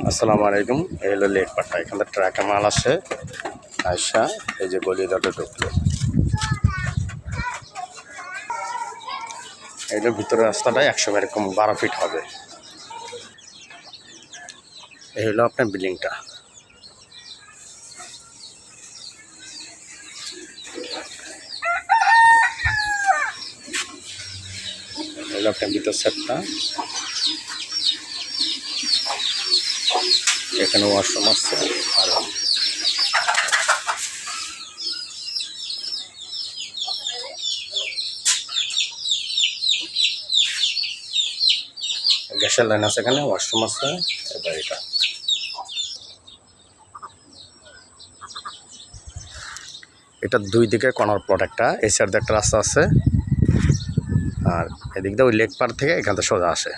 আসসালামু আলাইকুম। এই হলো লেক পাট্টা। এখানে ট্রাকে মাল আসে আয়সা এই যে গলি দটে ঢুকলো। এইটার ভিতরে রাস্তাটা 100 এরকম 12 ফিট হবে। এই হলো আপনার বিল্ডিংটা। এই হলো আপনার ভিতর সেটটা। এখানে ওয়াশরুম আছে আর গ্যাসের লাইন আছে, এখানে ওয়াশরুম আছে। এবার এটা দুই দিকে কর্নার প্লট, একটা এই সাইড দিয়ে একটা রাস্তা আছে আর এদিক দিয়ে ওই লেক পার থেকে এখান থেকে সোজা আসে।